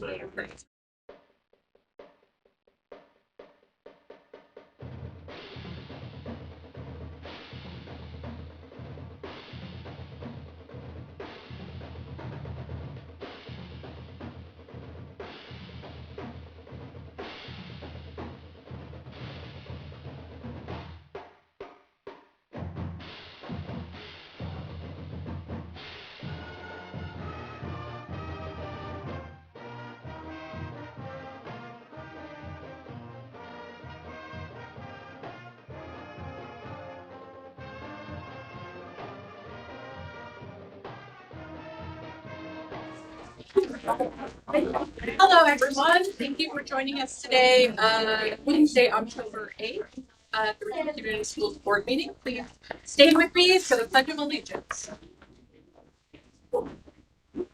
Hello, everyone. Thank you for joining us today, Wednesday, October 8th, at the Richmond Community Schools Board meeting. Please stand with me for the Pledge of Allegiance.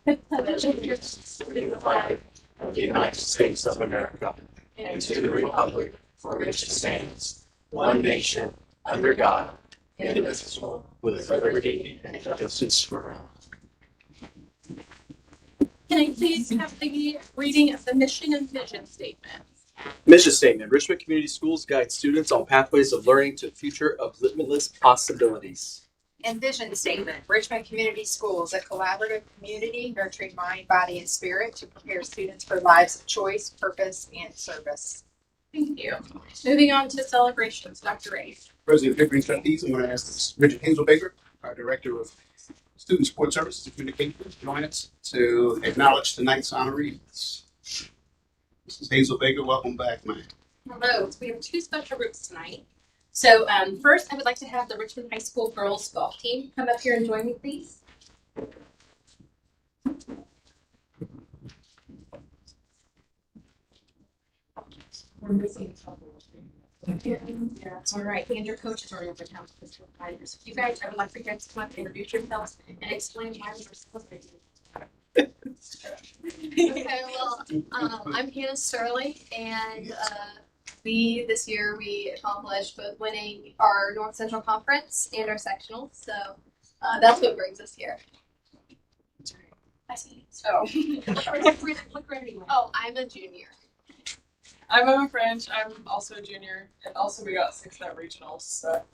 Allegiance to the flag of the United States of America and to the republic for which it stands, one nation, under God, indivisible, with liberty and justice for all. Can I please have the reading of the mission and vision statement? Mission statement: Richmond Community Schools guide students on pathways of learning to a future of limitless possibilities. And vision statement: Richmond Community Schools, a collaborative community nurturing mind, body, and spirit to prepare students for lives of choice, purpose, and service. Thank you. Moving on to celebrations, Dr. A. President Pickering Trustees, I'm going to ask Richard Hazelbaker, our Director of Student Support Services and Communication, to join us to acknowledge tonight's honorees. Mrs. Hazelbaker, welcome back, ma'am. Hello. So we have two special groups tonight. So first, I would like to have the Richmond High School girls golf team come up here and join me, please. All right, and your coaches are over town. So you guys, I would like for you guys to come up and introduce yourselves and explain why we were celebrating. Okay, well, I'm Hannah Sterling, and this year we accomplished both winning our North Central Conference and our sectional, so that's what brings us here. I see. So, what grade are you in? Oh, I'm a junior. I'm Emma French. I'm also a junior, and also we got 6th at regionals. So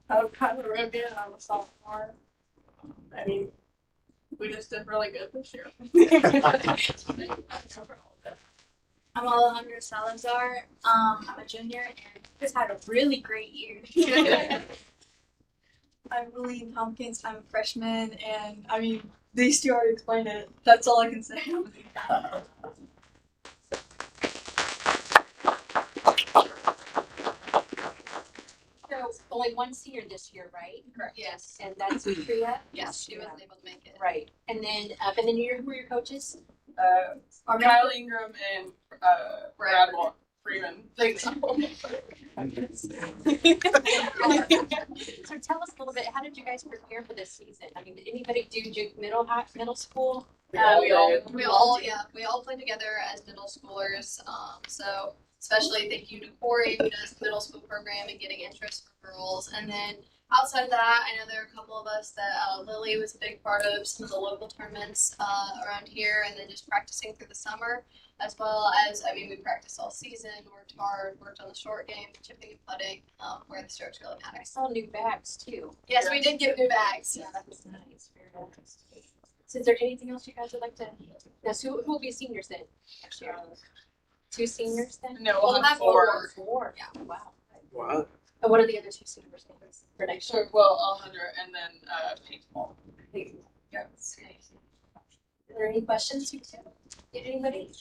I'm kind of Arabian. I'm a sophomore. I mean, we just did really good this year. I'm Alejandra Salazar. I'm a junior and just had a really great year. I'm Lillian Tompkins. I'm a freshman, and I mean, these two already explained it. That's all I can say. So only one senior this year, right? Correct. Yes. And that's Priya? Yes, she wasn't able to make it. Right. And then who are your coaches? Kyle Ingram and Brad Freeman. So tell us a little bit, how did you guys prepare for this season? I mean, did anybody do middle school? We all play together as middle schoolers. So especially thank you to Corey who does the middle school program and getting interest for girls. And then outside of that, I know there are a couple of us that Lily was a big part of some of the local tournaments around here, and then just practicing through the summer, as well as, I mean, we practiced all season, worked hard, worked on the short game, chipping and putting, where the strokes really matter. I saw new bags too. Yes, we did get new bags. Yeah, that was nice. Very nice. So is there anything else you guys would like to? Yes, who will be seniors then next year? 2 seniors then? No, We'll have 4. 4. Yeah. Wow. Wow. And what are the other 2 seniors for next year? So, well, Alejandra and then paintball. Yes. Are there any questions you two? Did anybody?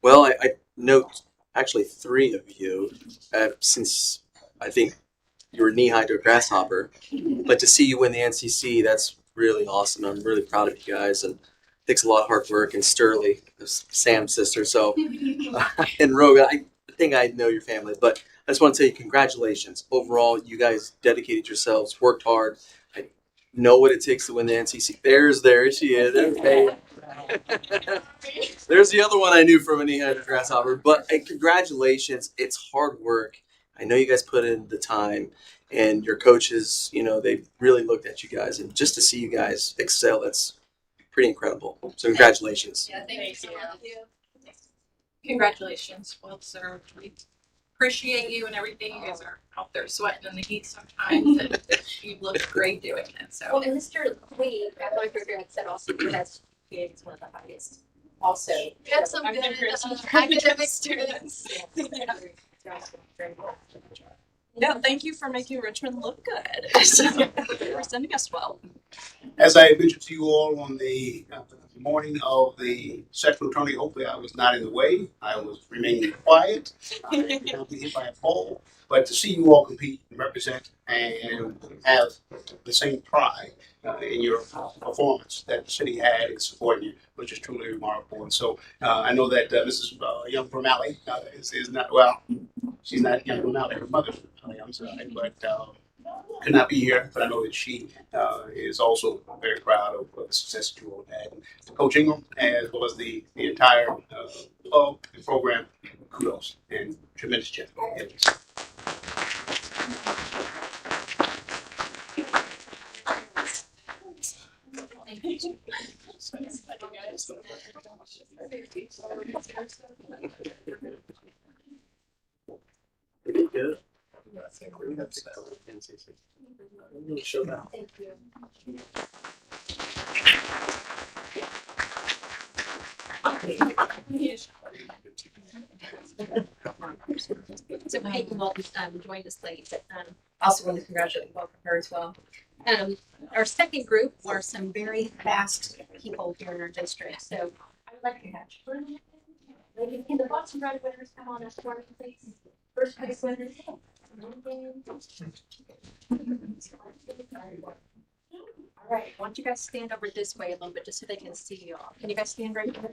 Well, I note actually 3 of you, since I think you were knee-high to a grasshopper, but to see you win the NCC, that's really awesome. I'm really proud of you guys, and it takes a lot of hard work. And Sterling, Sam's sister, so and Rogan, I think I know your family, but I just want to say congratulations. Overall, you guys dedicated yourselves, worked hard. I know what it takes to win the NCC. There she is. There's the other one I knew from a knee-high to a grasshopper. But congratulations. It's hard work. I know you guys put in the time, and your coaches, they really looked at you guys, and just to see you guys excel, pretty incredible. So congratulations. Yeah, thank you so much. Congratulations, well deserved. We appreciate you and everything. You guys are out there sweating in the heat sometimes, and you look great doing it. Well, So and Mr. Lee, I thought you had said also the best GPA is one of the highest. Also, We have some I'm good impressed. academic students. Yeah, thank you for making Richmond look good. For sending us well. As I mentioned to you all on the morning of the sexual attorney, hopefully I was not in the way. I was remaining quiet. I did not get hit by a pole. But to see you all compete and represent and have the same pride in your performance that the city had in supporting you was just truly remarkable. And so I know that Mrs. Young Formali is not, well, she's not Young Formali, her mother's Formali, I'm sorry, but could not be here, but I know that she is also very proud of the success that you all had. And to Coach Ingram, as well as the entire club and program, kudos and tremendous job. Pretty good. Thank you. So Peyton Walton joined us late, but also want to congratulate and welcome her as well. Our second group are some very fast people here in our district. So I would like to have Lady in the Boston Run winners come on up, please. First place winners. All right, why don't you guys stand over this way a little bit just so they can see you all. Can you guys stand right here?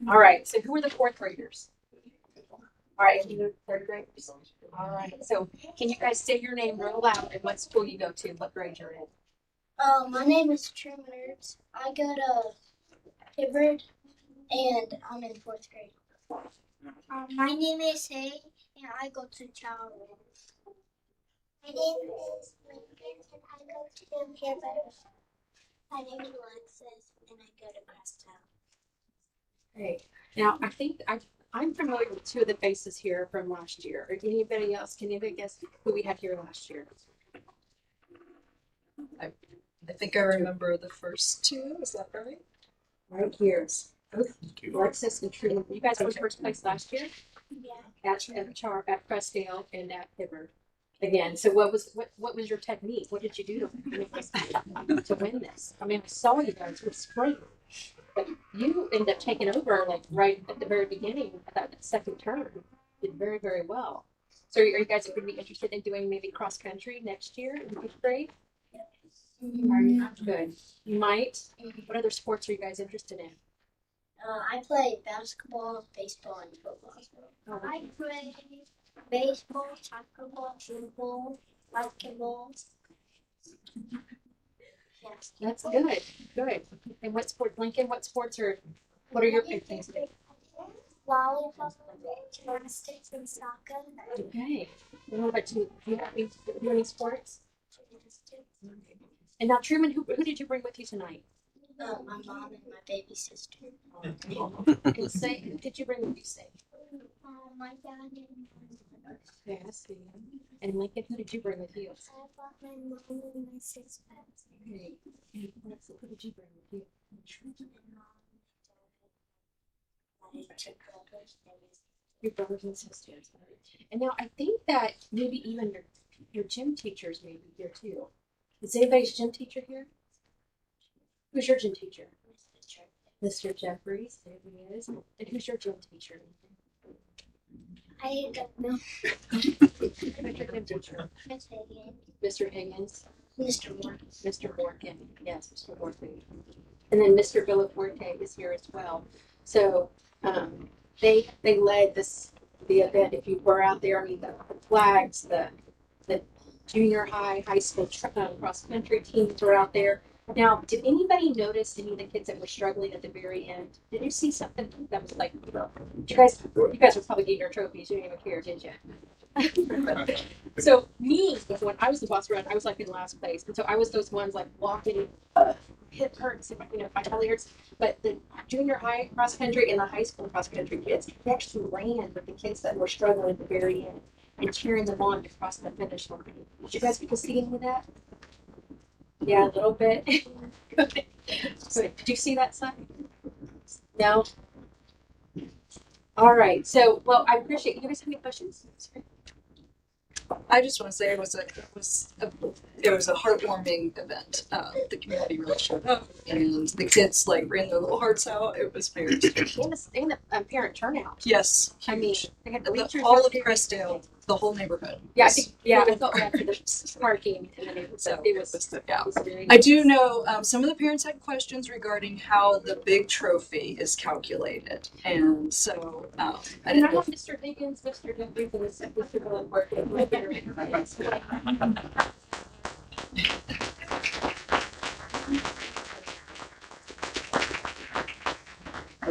All right, so who are the fourth graders? All right, you third graders. All right, so can you guys say your name real loud and what school you go to, what grade you're in? My name is Truman Herbs. I go to Hibbard, and I'm in fourth grade. My name is Hay, and I go to Chow. My name is Lincoln, and I go to Hibbard. My name is Alexis, and I go to Crosstown. Great. Now, I think I'm familiar with two of the faces here from last year. Or anybody else? Can anybody guess who we had here last year? I think I remember the first two. Is that right? Right here. Alexis and Truman. You guys were first place last year Yeah. at Crestdale and at Hibbard. Again, so what was your technique? What did you do to win this? I mean, I saw you guys were spring, but you ended up taking over like right at the very beginning of that second term. Did very, very well. So are you guys going to be interested in doing maybe cross country next year in fifth grade? Are you not good? You might. What other sports are you guys interested in? I play basketball, baseball, and football. I play baseball, soccer ball, football, basketball. Yes. That's good. Good. And what sport, Lincoln? What are your big things? Volleyball, gymnastics, and soccer. Okay. And what about you? Do you have any sports? And now, Truman, who did you bring with you tonight? My mom and my baby sister. And say, who did you bring with you? Say. My dad and Okay, I see. And Lincoln, who did you bring with you? I brought my mom and my sister. Okay. And who did you bring with you? Your brothers and sisters. And now I think that maybe even your gym teachers may be here too. Is anybody's gym teacher here? Who's your gym teacher? Mr. Jeffries, there he is. And who's your gym teacher? I don't know. Who's your gym teacher? Miss Hagan. Mr. Higgins. Mr. Moore. Mr. Morgan. Yes, Mr. Morgan. And then Mr. Villaforte is here as well. So they led the event. If you were out there, I mean the flags, the junior high school cross country teams were out there. Now, did anybody notice any of the kids that were struggling at the very end? Did you see something that was like, you guys were probably getting your trophies. You didn't even care, did you? So me, when I was the boss run, I was like in last place, and so I was those ones like walking, hip hurts, my belly hurts. But the junior high cross country and the high school cross country kids, they actually ran with the kids that were struggling at the very end and cheering them on to cross the finish line. Did you guys get to see any of that? Yeah, a little bit. Good. Did you see that sign? No. All right. So, well, I appreciate you guys have any questions. I just want to say it was a heartwarming event. The community really showed up, and the kids like ran their little hearts out. It was very special. And the parent turnout. Yes, I mean, they had all of Crestdale, the whole neighborhood. Yeah, I think, I felt bad for the parking in the neighborhood. So It was very I do know some of the parents had questions regarding how the big trophy is calculated, and so I And didn't I know. want Mr. Higgins, Mr. Duffy, and Mr. Goldenberg to be better. Are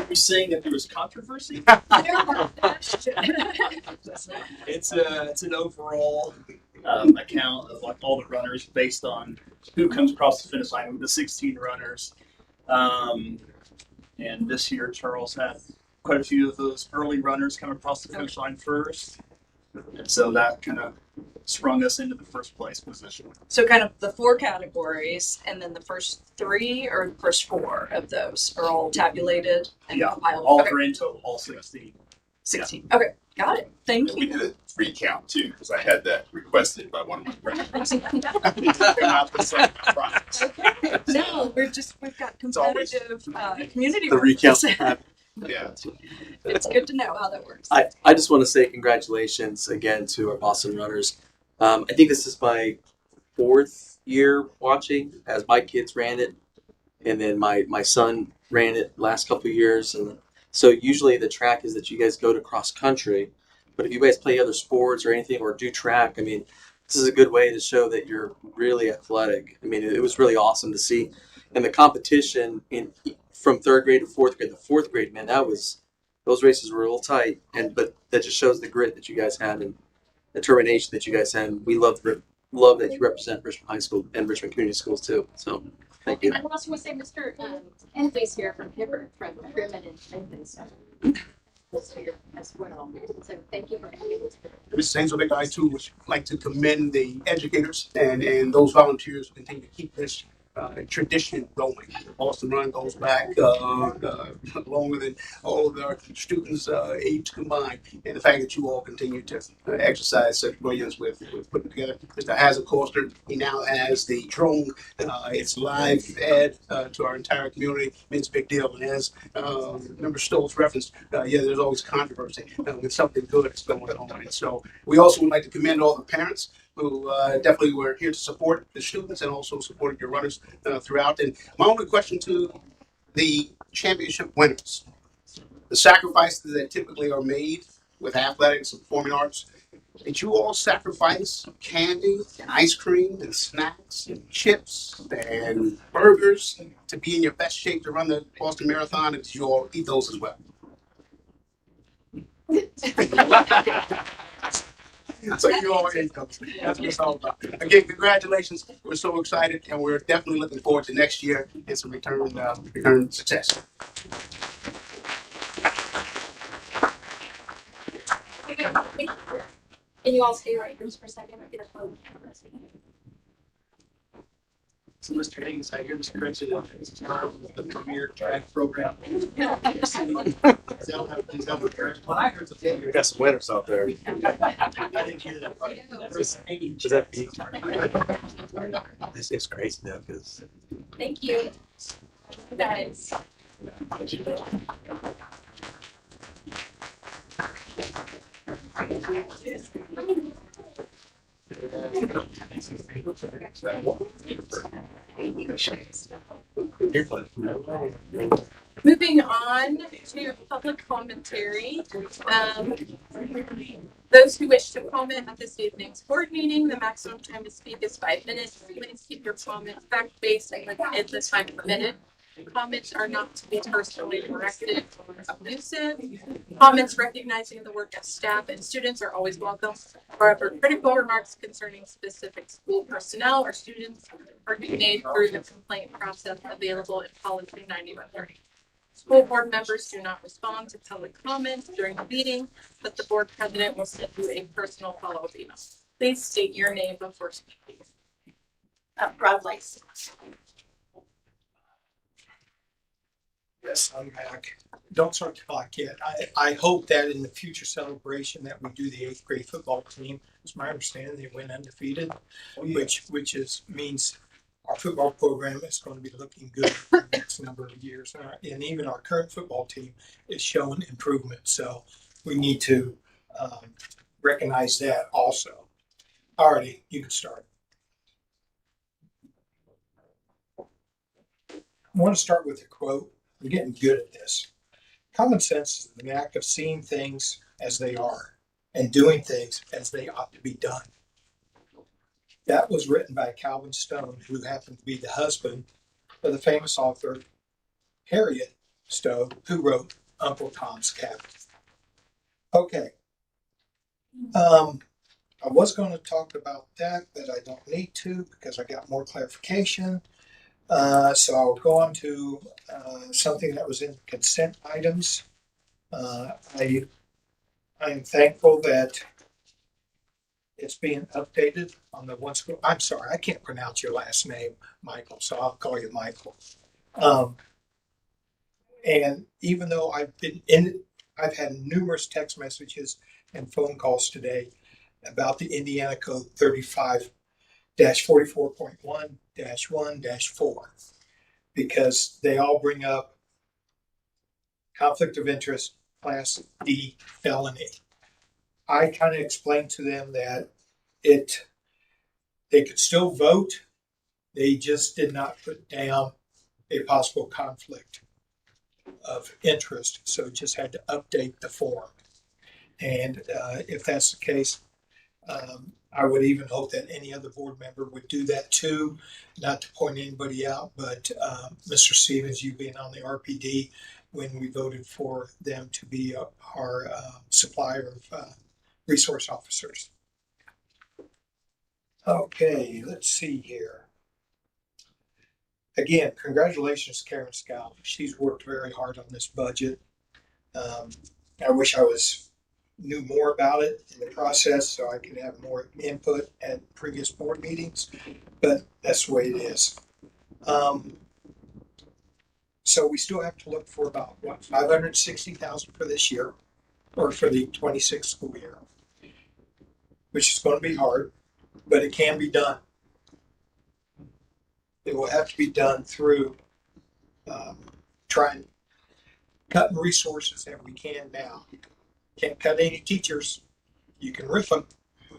you saying that there was controversy? It's an overall account of like all the runners based on who comes across the finish line with the 16 runners. And this year Charles had quite a few of those early runners come across the finish line first. And so that kind of sprung us into the first place position. So kind of the 4 categories, and then the first 3 or the first 4 of those are all tabulated and Yeah, compiled. all Okay. three in total, all 16. 16. Okay, got it. Thank We you. did a recount too, because I had that requested by one of my friends. No, we've got competitive community. The recount. Yeah. It's good to know how that works. I just want to say congratulations again to our Boston runners. I think this is my 4th year watching, as my kids ran it, and then my son ran it last couple of years. And so usually the track is that you guys go to cross country, but if you guys play other sports or anything or do track, I mean, this is a good way to show that you're really athletic. I mean, it was really awesome to see, and the competition from 3rd grade to 4th grade. The 4th grade, man, those races were a little tight, but that just shows the grit that you guys had and the determination that you guys had. And we love that you represent Richmond High School and Richmond Community Schools too. So thank you. And I also want to say Mr. Henley's here from Hibbert, from Truman and Jenkins. So was here as well. So thank you for having us. Mrs. Hazelbeck, I too would like to commend the educators and those volunteers who continue to keep this tradition going. Boston Run goes back longer than all of our students' age combined. And the fact that you all continue to exercise such brilliance with putting together. Mr. Hazelcoster, he now has the drone. It's live fed to our entire community. It's a big deal. And as Member Stoltz referenced, there's always controversy when something good is going on. And so we also would like to commend all the parents who definitely were here to support the students and also supported your runners throughout. And my only question to the championship winners, the sacrifices that typically are made with athletics and performing arts, did you all sacrifice candy and ice cream and snacks and chips and burgers to be in your best shape to run the Boston Marathon? And did you all eat those as well? So you all ate those. That's what it's all about. Again, congratulations. We're so excited, and we're definitely looking forward to next year and some return success. Can you all stay right here just for a second? I'll get a photo. So, Mr. Higgins, I hear this correctly. This is the premier track program. We got some winners out there. I didn't hear that part. Is that peak? It's crazy though, because Thank you. Guys. Moving on to public commentary. Those who wish to comment at this evening's board meeting, the maximum time to speak is 5 minutes. Please keep your comments fact-based and within the time permitted. Comments are not to be personally directed or abusive. Comments recognizing the work of staff and students are always welcome. However, critical remarks concerning specific school personnel or students are to be made through the complaint process available in policy 9130. School board members do not respond to public comments during the meeting, but the board president will send you a personal follow-up email. Please state your name before speaking. Rob Lice. Yes, I'm back. Don't start the clock yet. I hope that in the future celebration that we do the 8th grade football team, it's my understanding they went undefeated, which means our football program is going to be looking good for the next number of years. And even our current football team is showing improvement. So we need to recognize that also. Alrighty, you can start. I want to start with a quote. I'm getting good at this. Common sense is the act of seeing things as they are and doing things as they ought to be done. That was written by Calvin Stone, who happened to be the husband of the famous author Harriet Stone, who wrote Uncle Tom's Cabin. Okay. I was going to talk about that, but I don't need to because I got more clarification. So I'll go on to something that was in consent items. I'm thankful that it's being updated on the one school. I'm sorry, I can't pronounce your last name, Michael, so I'll call you Michael. And even though I've had numerous text messages and phone calls today about the Indiana Code 35-44.1-1-4, because they all bring up conflict of interest, class D felony. I kind of explained to them that they could still vote. They just did not put down a possible conflict of interest. So just had to update the form. And if that's the case, I would even hope that any other board member would do that too, not to point anybody out, but Mr. Stevens, you being on the RPD, when we voted for them to be our supplier of resource officers. Okay, let's see here. Again, congratulations, Karen Scout. She's worked very hard on this budget. I wish I knew more about it in the process so I could have more input at previous board meetings, but that's the way it is. So we still have to look for about what, $560,000 for this year, or for the 26th school year, which is going to be hard, but it can be done. It will have to be done through trying cutting resources that we can now. Can't cut any teachers. You can riff them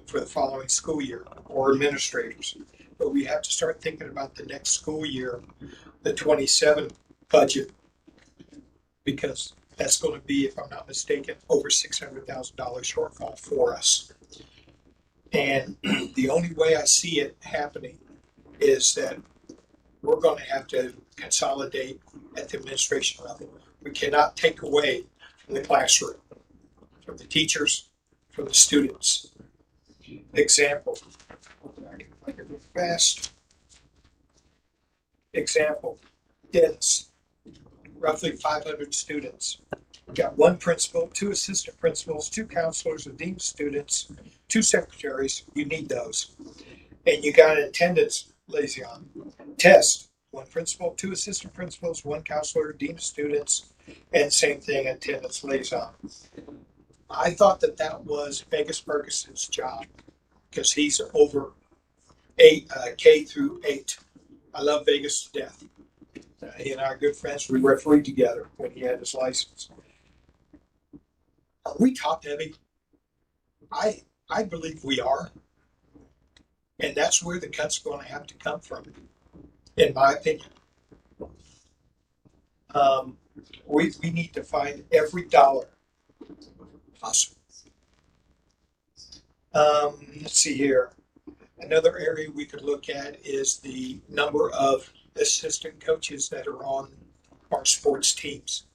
for the following school year or administrators, but we have to start thinking about the next school year, the 27 budget, because that's going to be, if I'm not mistaken, over $600,000 shortfall for us. And the only way I see it happening is that we're going to have to consolidate at the administration level. We cannot take away from the classroom, from the teachers, from the students. Example, fast. Example, Dennis, roughly 500 students. We've got one principal, two assistant principals, two counselors, a dean of students, two secretaries. You need those. And you got an attendance liaison. Test, one principal, two assistant principals, one counselor, dean of students, and same thing, attendance liaison. I thought that was Vegas Ferguson's job because he's over K through 8. I love Vegas to death. He and I are good friends. We refereed together when he had his license. Are we top heavy? I believe we are. And that's where the cut's going to have to come from, in my opinion. We need to find every dollar possible. Let's see here. Another area we could look at is the number of assistant coaches that are on our sports teams.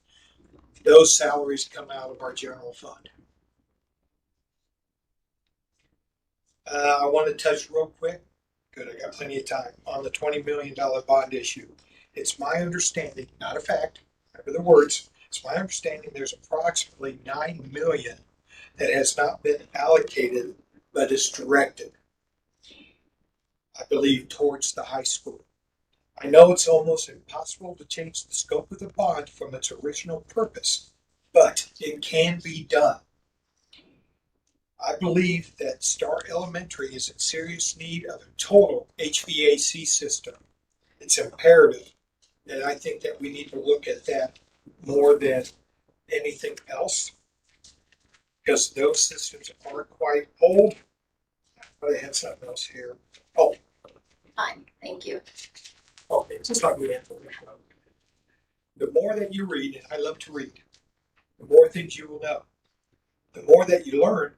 Those salaries come out of our general fund. I want to touch real quick, good, I got plenty of time, on the $20 million bond issue. It's my understanding, not a fact, remember the words, it's my understanding there's approximately $9 million that has not been allocated but is directed, I believe, towards the high school. I know it's almost impossible to change the scope of the bond from its original purpose, but it can be done. I believe that Star Elementary is in serious need of a total HVAC system. It's imperative, and I think that we need to look at that more than anything else, because those systems are quite old. I have something else here. Oh, Fine, thank you. okay, just like we had. The more that you read, and I love to read, the more things you will know. The more that you learn,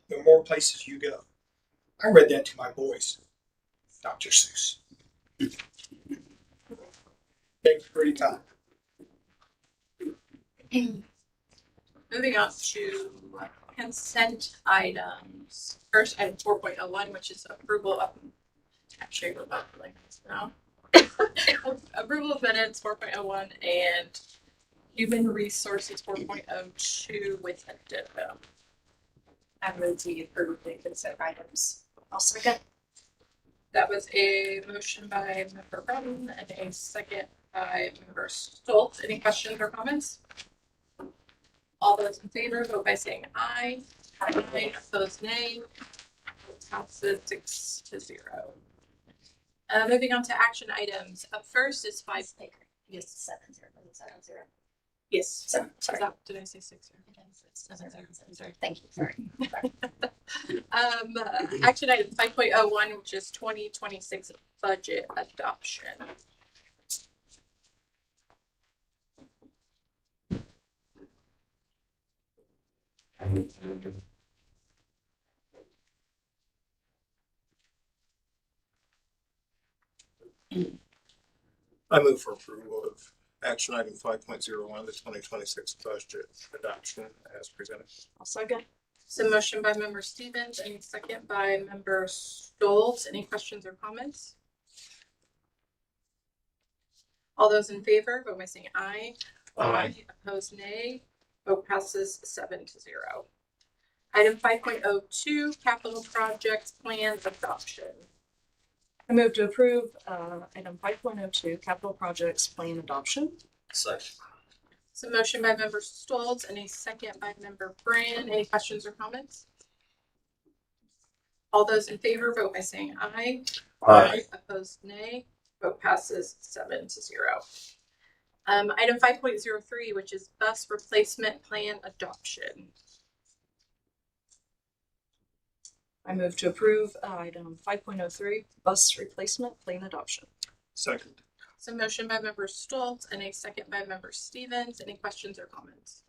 the more places you go. I read that to my boys. Dr. Seuss. Thanks for your time. Moving on to consent items. First, item 4.01, which is approval of, actually, we're about to like this now. Approval of minutes 4.01 and human resources 4.02 with addendum. I move to approve the consent items. I'll second. That was a motion by member Broughton and a second by member Stoltz. Any questions or comments? All those in favor, vote by saying aye. Aye. Opposed, nay. Passes 6-0. Moving on to action items. Up first is 5. Yes. 7-0. 7-0. Yes. 7. Sorry. Did I say 6? 7-0. Sorry. Thank you. Sorry. Action item 5.01, which is 2026 budget adoption. I move for approval of action item 5.01, the 2026 budget adoption as presented. I'll second. So motion by member Stevens and second by member Stoltz. Any questions or comments? All those in favor, vote by saying aye. Aye. Opposed, nay. Vote passes 7-0. Item 5.02, capital projects plan adoption. I move to approve item 5.02, capital projects plan adoption. Second. So motion by member Stoltz and a second by member Brand. Any questions or comments? All those in favor, vote by saying aye. Aye. Opposed, nay. Vote passes 7-0. Item 5.03, which is bus replacement plan adoption. I move to approve item 5.03, bus replacement plan adoption. Second. So motion by member Stoltz and a second by member Stevens. Any questions or comments?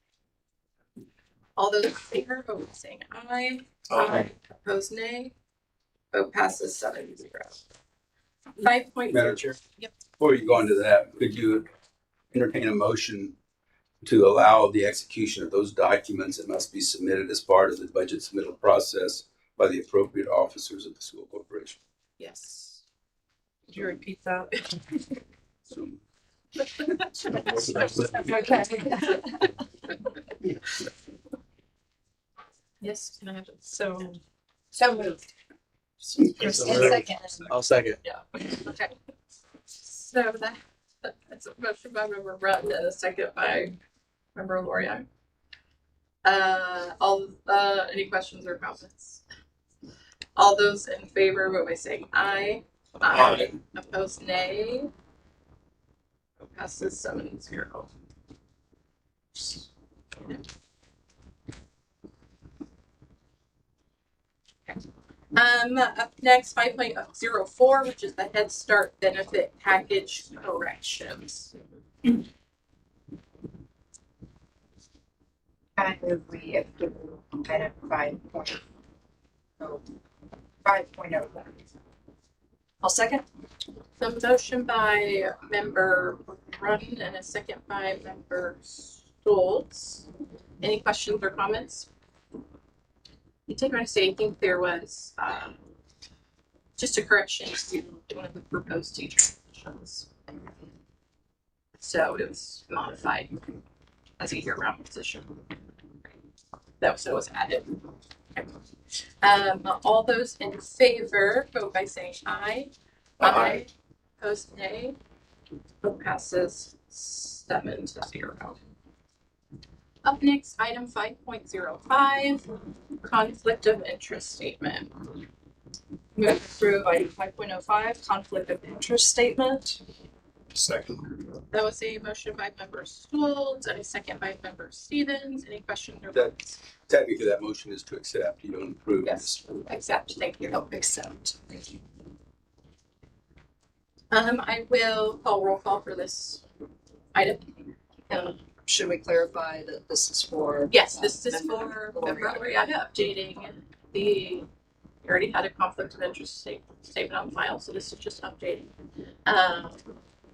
All those in favor, vote by saying aye. Aye. Opposed, nay. Vote passes 7-0. 5. Madam Chair? Yep. Before you go into that, could you entertain a motion to allow the execution of those documents that must be submitted as part of the budget submittal process by the appropriate officers of the school corporation? Yes. Could you repeat that? So, Okay. Yes, can I have it? So moved. Second. I'll second. Yeah. Okay. So that's a motion by member Rutt and a second by member Loria. Any questions or comments? All those in favor, vote by saying aye. Aye. Opposed, nay. Vote passes 7-0. Up next, 5.04, which is the Head Start benefit package corrections. I move we approve item 5.01. I'll second. The motion by member Brunton and a second by member Stoltz. Any questions or comments? I take my say, I think there was just a correction to one of the proposed teacher positions. So it was modified as a year-round position. That was added. All those in favor, vote by saying aye. Aye. Opposed, nay. Vote passes 7-0. Up next, item 5.05, conflict of interest statement. Move to approve item 5.05, conflict of interest statement. Second. That was a motion by member Stoltz and a second by member Stevens. Any questions or That- comments? Technically, that motion is to accept. You don't approve. Yes, accept. Thank you. Oh, accept. Thank you. I will call roll call for this item. Should we clarify that this is for? Yes, this is for member Loriaga updating the, we already had a conflict of interest statement on file, so this is just updating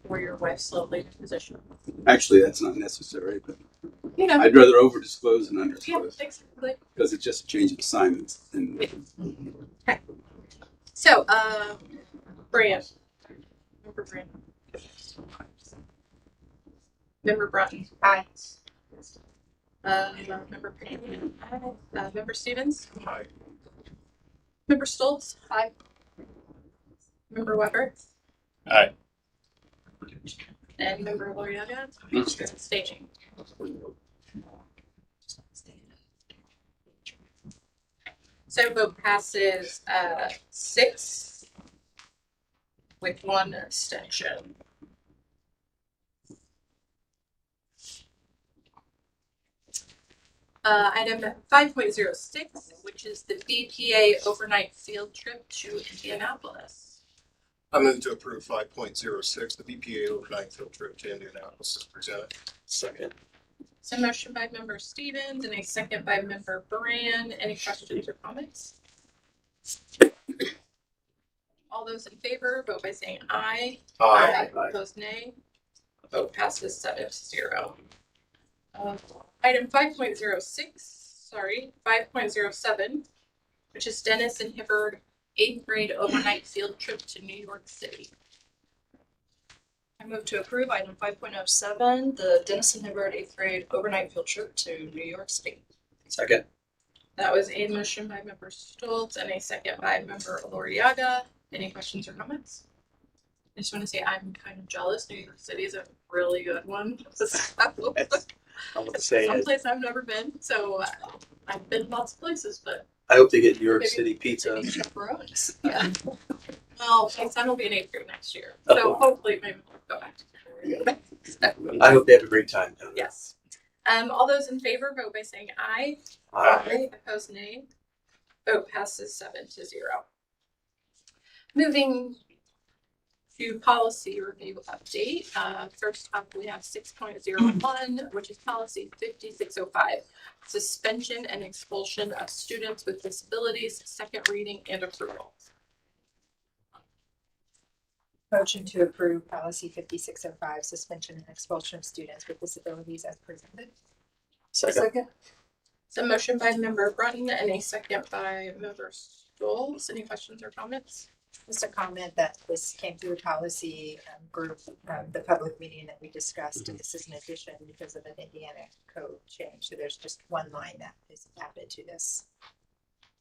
for your wife's lovely position. Actually, that's not necessary, but You know. I'd rather over disclose than under Yeah, disclose exactly. because it's just a change of assignments. And Okay. So, Brand. Member Brand. Member Broughton. Aye. Member Payne. Aye. Member Stevens. Aye. Member Stoltz. Aye. Member Weber. Aye. And member Loriaga. Staging. So vote passes 6 with 1 abstention. Item 5.06, which is the BPA overnight field trip to Indianapolis. I move to approve 5.06, the BPA overnight field trip to Indianapolis is presented. Second. So motion by member Stevens and a second by member Brand. Any questions or comments? All those in favor, vote by saying aye. Aye. Opposed, nay. Vote passes 7-0. Item 5.07, which is Dennis and Hibbard 8th grade overnight field trip to New York City. I move to approve item 5.07, the Dennis and Hibbard 8th grade overnight field trip to New York State. Second. That was a motion by member Stoltz and a second by member Loriaga. Any questions or comments? I just want to say I'm kind of jealous. New York City is a really good one. I want to say Someplace I've never been, so I've been lots of places, but I hope they get New York Maybe- City pizza. Maybe chaperones. yeah. Well, my son will be in 8th grade next year, so hopefully maybe we'll go back to I hope they have a great time down there. Yes. All those in favor, vote by saying aye. Aye. Opposed, nay. Vote passes 7-0. Moving to policy review update. First up, we have 6.01, which is policy 5605, suspension and expulsion of students with disabilities, second reading and approval. Motion to approve policy 5605, suspension and expulsion of students with disabilities as presented. Second. So motion by member Brunton and a second by member Stoltz. Any questions or comments? Just a comment that this came through policy group, the public meeting that we discussed. This is an addition because of an Indiana code change. So there's just one line that is added to this.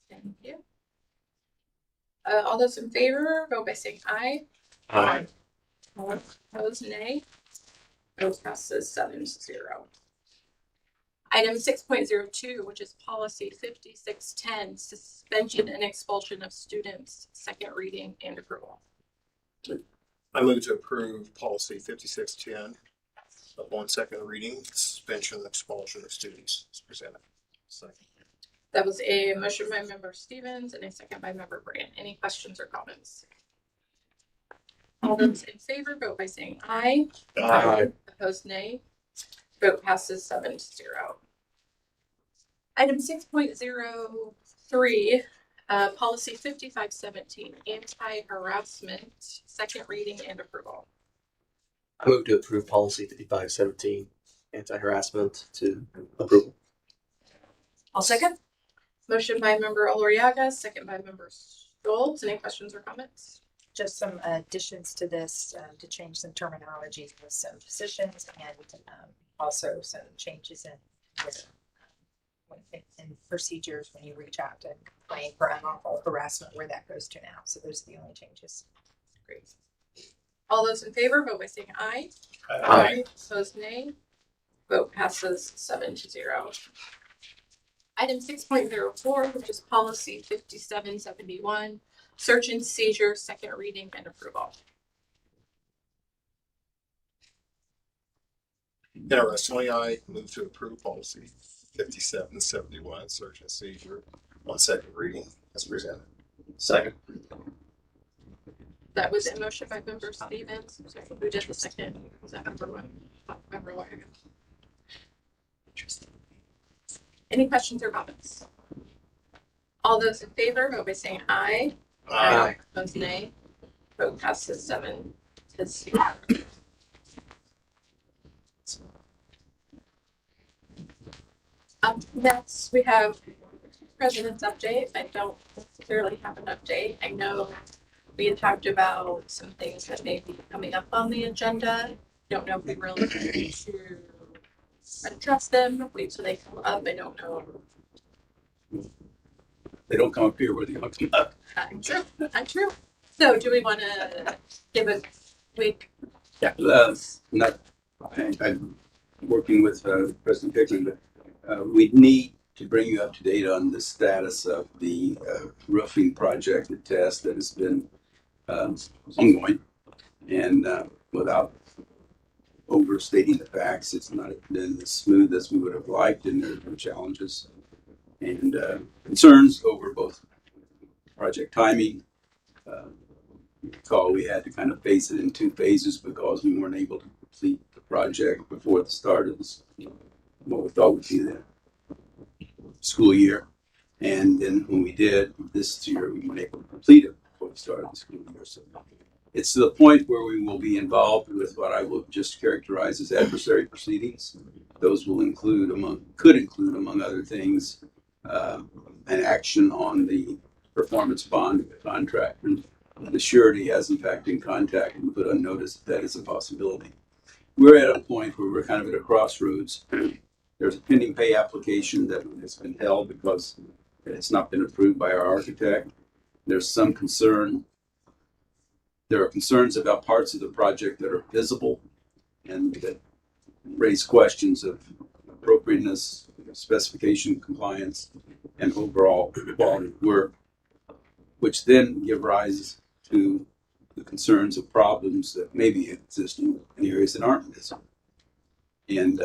Thank you. All those in favor, vote by saying aye. Aye. All opposed, nay. Vote passes 7-0. Item 6.02, which is policy 5610, suspension and expulsion of students, second reading and approval. I move to approve policy 5610 upon second reading, suspension and expulsion of students is presented. Second. That was a motion by member Stevens and a second by member Brand. Any questions or comments? All those in favor, vote by saying aye. Aye. Opposed, nay. Vote passes 7-0. Item 6.03, policy 5517, anti-harassment, second reading and approval. I move to approve policy 5517, anti-harassment, to approval. I'll second. Motion by member Oloriaga, second by member Schultz. Any questions or comments? Just some additions to this to change some terminology with some positions and also some changes in procedures when you reach out to complain for unlawful harassment, where that goes to now. So those are the only changes. Great. All those in favor, vote by saying aye. Aye. Opposed, nay. Vote passes 7-0. Item 6.04, which is policy 5771, search and seizure, second reading and approval. Interestingly, I move to approve policy 5771, search and seizure, on second reading as presented. Second. That was a motion by member Stevens. Sorry, who did the second? Was that member one? Member Warrior. Interesting. Any questions or comments? All those in favor, vote by saying aye. Aye. Opposed, nay. Vote passes 7-0. Next, we have president's update. I don't necessarily have an update. I know we had talked about some things that may be coming up on the agenda. Don't know if we really need to address them. Wait till they come up. I don't know. They don't come up here where they don't come up. I'm true. So do we want to give a quick? Yeah. I'm working with President Pickman, but we need to bring you up to date on the status of the roofing project, the test that has been ongoing. And without overstating the facts, it's not been as smooth as we would have liked, and there are challenges and concerns over both project timing. Recall we had to kind of phase it in two phases because we weren't able to complete the project before the start of this, what we thought would be the school year. And then when we did this year, we weren't able to complete it before the start of the school year. So it's to the point where we will be involved with what I will just characterize as adversary proceedings. Those will could include among other things, an action on the performance bond of the contract. And the surety has in fact been contacted and put on notice that is a possibility. We're at a point where we're kind of at a crossroads. There's a pending pay application that has been held because it's not been approved by our architect. There's some concern. There are concerns about parts of the project that are visible and that raise questions of appropriateness, specification compliance, and overall quality of work, which then give rise to the concerns of problems that may be existing in areas that aren't visible. And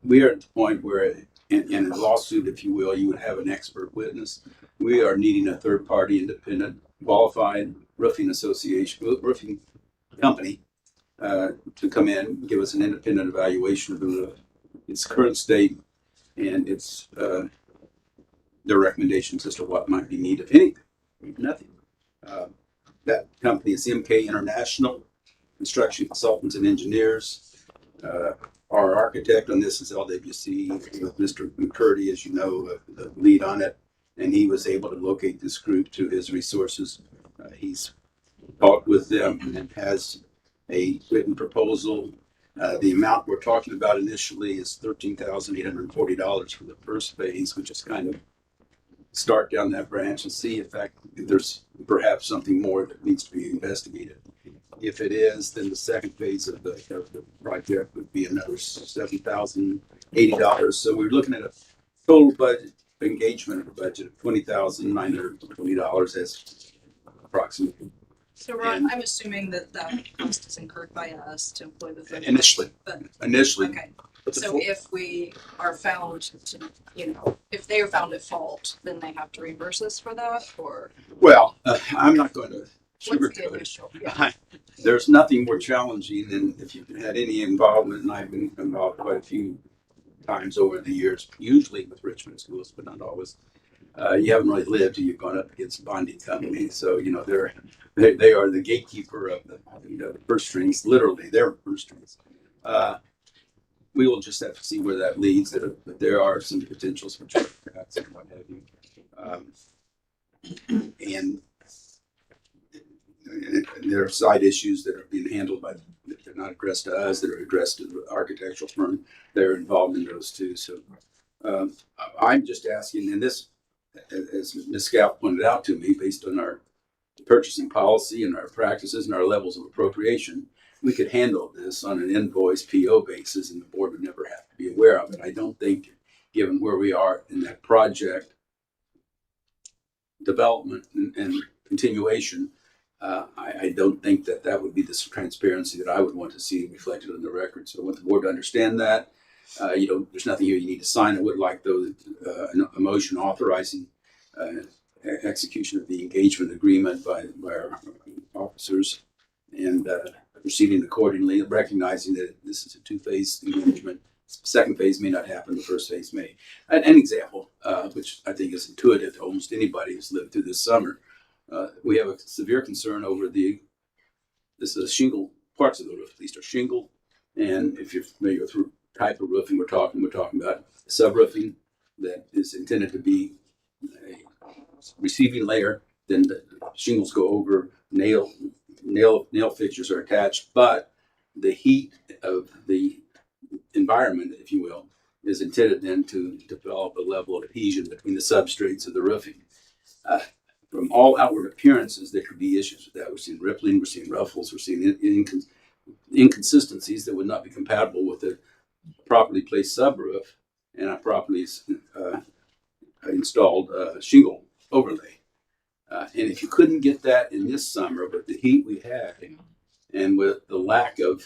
we are at the point where, in a lawsuit, if you will, you would have an expert witness. We are needing a third-party, independent, qualified roofing company to come in and give us an independent evaluation of the roof, its current state, and its their recommendations as to what might be needed, if anything. Nothing. That company is MK International, Construction Consultants and Engineers. Our architect on this is LWC, with Mr. McCurdy, as you know, the lead on it, and he was able to locate this group to his resources. He's talked with them and has a written proposal. The amount we're talking about initially is $13,840 for the first phase, which is kind of start down that branch and see if there's perhaps something more that needs to be investigated. If it is, then the second phase of the project would be another $7,080. So we're looking at a total budget engagement of a budget of $20,920 as approximately. So Ron, I'm assuming that cost is incurred by us to employ the third Initially. party, Initially. Okay. So if we are found to, if they are found at fault, then they have to reimburse us for that, or? Well, I'm not going to What's the sugarcoat initial? it. Yeah. There's nothing more challenging than if you've had any involvement, and I've been involved quite a few times over the years, usually with Richmond schools, but not always. You haven't really lived till you've gone up against a bonding company. So, you know, they are the gatekeeper of the, you know, the purse strings, literally their purse strings. We will just have to see where that leads. There are some potentials for shortcuts and what have you. And there are side issues that are being handled by, they're not addressed to us, that are addressed to the architectural firm. They're involved in those too. So I'm just asking, and this, as Ms. Scout pointed out to me, based on our purchasing policy and our practices and our levels of appropriation, we could handle this on an invoice PO basis and the board would never have to be aware of it. I don't think, given where we are in that project development and continuation, I don't think that that would be the transparency that I would want to see reflected in the record. So I want the board to understand that. You know, there's nothing here you need to sign. I would like, though, a motion authorizing execution of the engagement agreement by our officers and proceeding accordingly, recognizing that this is a two-phase engagement. Second phase may not happen, the first phase may. An example, which I think is intuitive to almost anybody who's lived through this summer, we have a severe concern over this is shingle, parts of the roof at least are shingle. And if you're familiar with type of roofing we're talking about subroofing that is intended to be a receiving layer, then the shingles go over, nail fixtures are attached, but the heat of the environment, if you will, is intended then to develop a level of adhesion between the substrates of the roofing. From all outward appearances, there could be issues with that. We're seeing rippling, we're seeing ruffles, we're seeing inconsistencies that would not be compatible with a properly placed subroof and a properly installed shingle overlay. And if you couldn't get that in this summer, with the heat we had and with the lack of,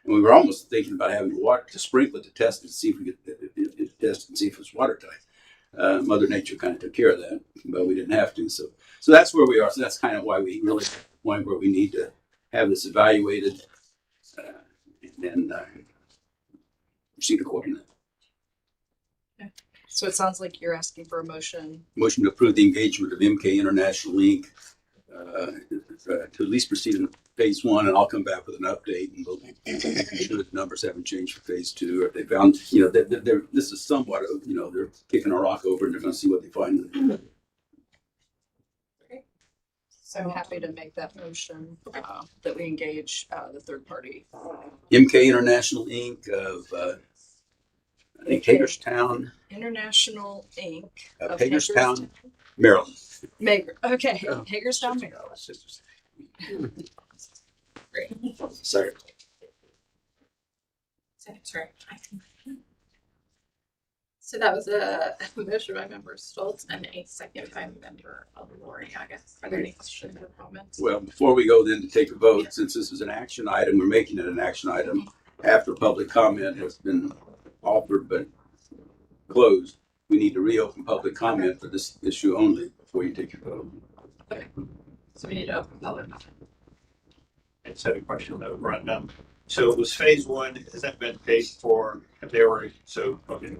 and we were almost thinking about having water to sprinkle it to test it, to see if we could test and see if it's watertight. Mother Nature kind of took care of that, but we didn't have to. So that's where we are. So that's kind of why we really point where we need to have this evaluated and then proceed accordingly. So it sounds like you're asking for a motion. Motion to approve the engagement of MK International Inc. To at least proceed in phase one, and I'll come back with an update, and we'll make sure the numbers haven't changed for phase two, or if they found, you know, this is somewhat of, you know, they're kicking a rock over and they're going to see what they find. So I'm happy to make that motion that we engage the third party. MK International Inc. of I think Hagerstown. International Inc. Of Hagerstown, Maryland. Okay, Hagerstown, Maryland. Great. Sorry. Sorry. So that was a motion by member Stoltz and a second by member Lori, I guess. Are there any questions or comments? Well, before we go then to take a vote, since this is an action item, we're making it an action item after public comment has been offered but closed. We need to reopen public comment for this issue only before you take your vote. Okay. So we need to open public comment. I just had a question though, right now. So it was phase one, has that been paid for? Have they already, so, okay.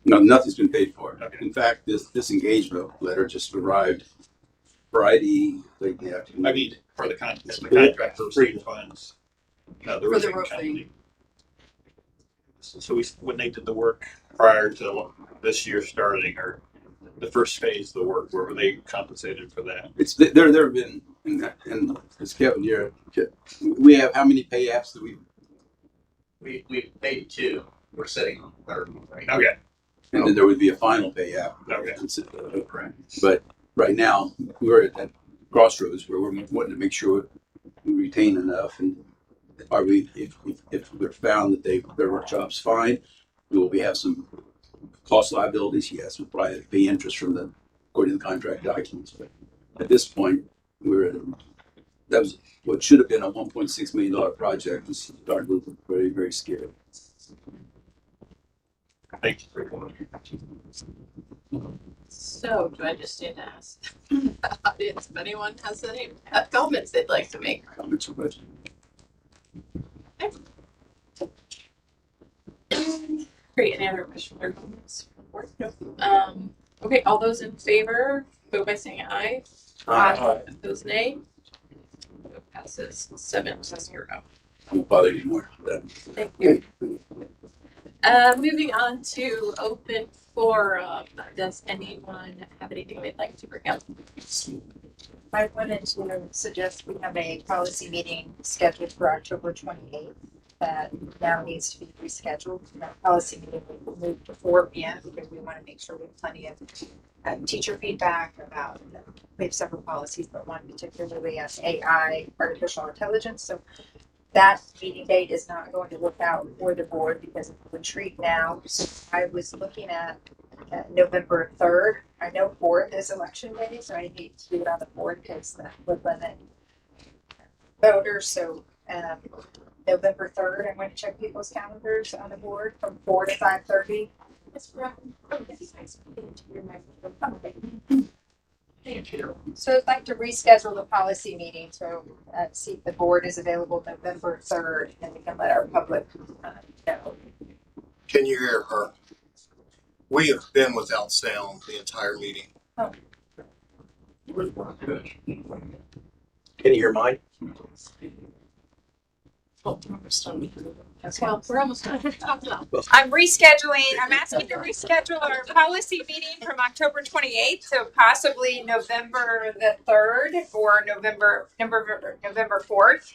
No, nothing's been paid for. Okay. In fact, this engagement letter just arrived Friday late in the afternoon. I mean, for the contract for free funds. The For the roofing roofing. company. So when they did the work prior to this year starting, or the first phase of the work, were they compensated for that? It's there have been, and it's Kevin here. We have how many pay apps do we paid two. We're sitting on third. Right? Okay. and then there would be a final pay app. Okay. But right now we're at that crossroads where we're wanting to make sure we retain enough. And are we, if we're found that their workshop's fine, will we have some cost liabilities? Yes, we'll probably pay interest from according to the contract documents. But at this point, that was what should have been a $1.6 million project. Was started looking very, very scary. Thank you. So, do I just need to ask the audience if anyone has any comments they'd like to make? Comments or questions? Great, any other questions or comments? Okay, all those in favor, vote by saying aye. Those nay. Vote passes 7-0. I won't bother you more. Thank you. Moving on to open forum. Does anyone have anything they'd like to bring up? I wanted to suggest we have a policy meeting scheduled for October 28th that now needs to be rescheduled. That policy meeting will move to 4 p.m. because we want to make sure we have plenty of teacher feedback about, we have several policies, but one particularly on AI, artificial intelligence. So that meeting date is not going to work out for the board because of the retreat now. So I was looking at November 3rd. I know 4th is election day, so I hate to do it on the 4th because that would limit voters. So November 3rd, I'm going to check people's calendars on the board from 4 to 5:30. So I'd like to reschedule the policy meeting to see if the board is available November 3rd, and we can let our public know. Can you hear her? We have been without sound the entire meeting. Can you hear mine? Well, we're almost done. I'm rescheduling, I'm asking to reschedule our policy meeting from October 28th to possibly November the 3rd or November 4th.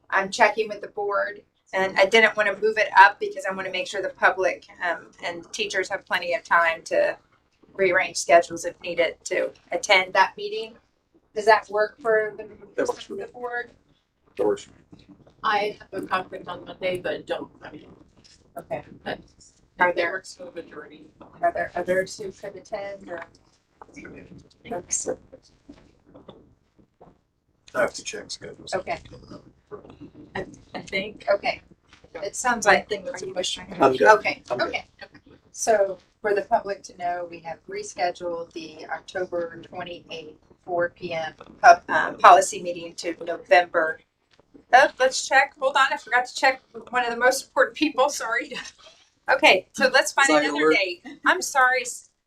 I'm checking with the board, and I didn't want to move it up because I want to make sure the public and teachers have plenty of time to rearrange schedules if needed to attend that meeting. Does that work for the board? That works. I have a conflict on Monday, but don't. Okay. But Are there works for the majority. Are there others who could attend? Or? I have to check schedules. Okay. I think. Okay. It sounds like I'm good. Okay. I'm good. Okay. So for the public to know, we have rescheduled the October 28th, 4 p.m. Policy meeting to November. Let's check. Hold on. I forgot to check with one of the most important people. Sorry. Okay. So let's find another date. I'm sorry,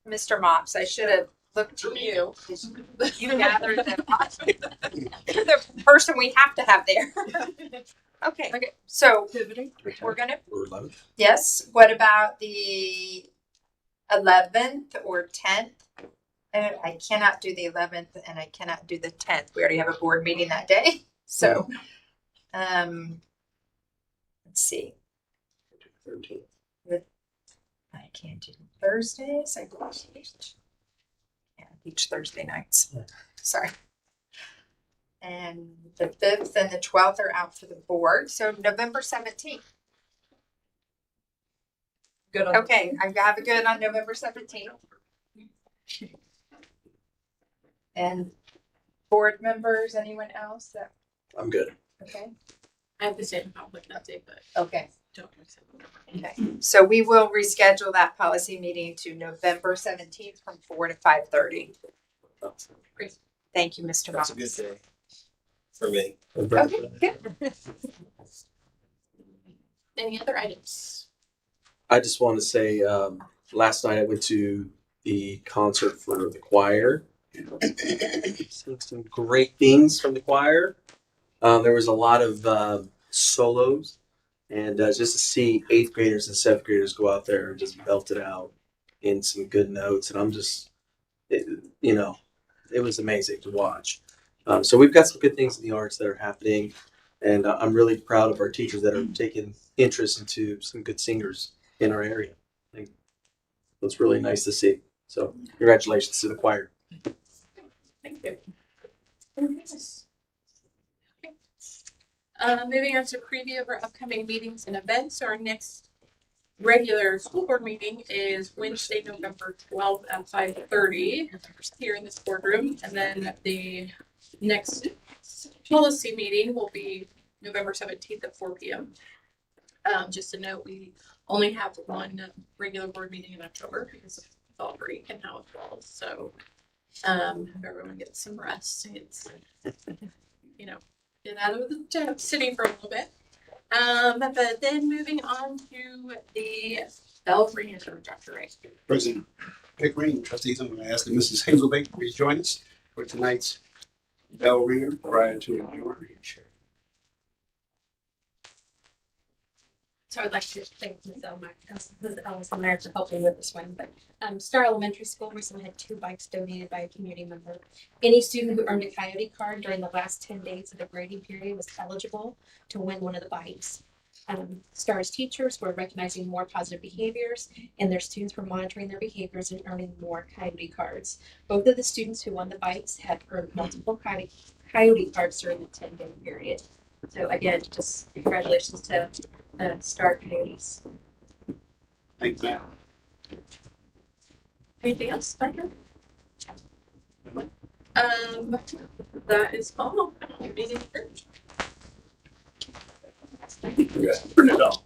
Mr. Mops. I should have looked to you. You gathered the person we have to have there. Okay. So we're going to. Or 11th. Yes. What about the 11th or 10th? I cannot do the 11th and I cannot do the 10th. We already have a board meeting that day. So, let's see. 13th. I can't do Thursdays. I teach Thursday nights. Sorry. And the 5th and the 12th are out for the board. So November 17th. Good on Okay, I have it good on November 17th. And board members, anyone else? I'm good. Okay. I have the same conflict that day, but Okay. don't. Okay. So we will reschedule that policy meeting to November 17th from 4 to 5:30. Great. Thank you, Mr. That's a Moss. good day for me. Okay, good. Any other items? I just want to say, last night I went to the concert for the choir. Seeing some great things from the choir. There was a lot of solos, and just to see 8th graders and 7th graders go out there and just belt it out in some good notes, and I'm just, it was amazing to watch. So we've got some good things in the arts that are happening, and I'm really proud of our teachers that are taking interest into some good singers in our area. I think it's really nice to see. So congratulations to the choir. Thank you. Moving on to preview of our upcoming meetings and events. Our next regular school board meeting is Wednesday, November 12th at 5:30 here in this boardroom. And then the next policy meeting will be November 17th at 4 p.m. Just a note, we only have one regular board meeting in October because of fall break and how it falls. So everyone gets some rest. It's, get out of the city for a little bit. But then moving on to the bell ringing for Dr. Ray. President, Pickering. Trustees, I'm going to ask that Mrs. Hazel Baker please join us for tonight's bell ringer prior to adjournment. So I'd like to thank Ms. Ellis and Meyer for helping with this one. But Star Elementary School recently had 2 bikes donated by a community member. Any student who earned a Coyote card during the last 10 days of the grading period was eligible to win one of the bikes. Star's teachers were recognizing more positive behaviors, and their students were monitoring their behaviors and earning more Coyote cards. Both of the students who won the bikes had earned multiple Coyote cards during the 10-day period. So again, just congratulations to Star Coyotes. Thanks, Matt. Anything else, Becker? That is all. Meeting adjourned. Turn it off.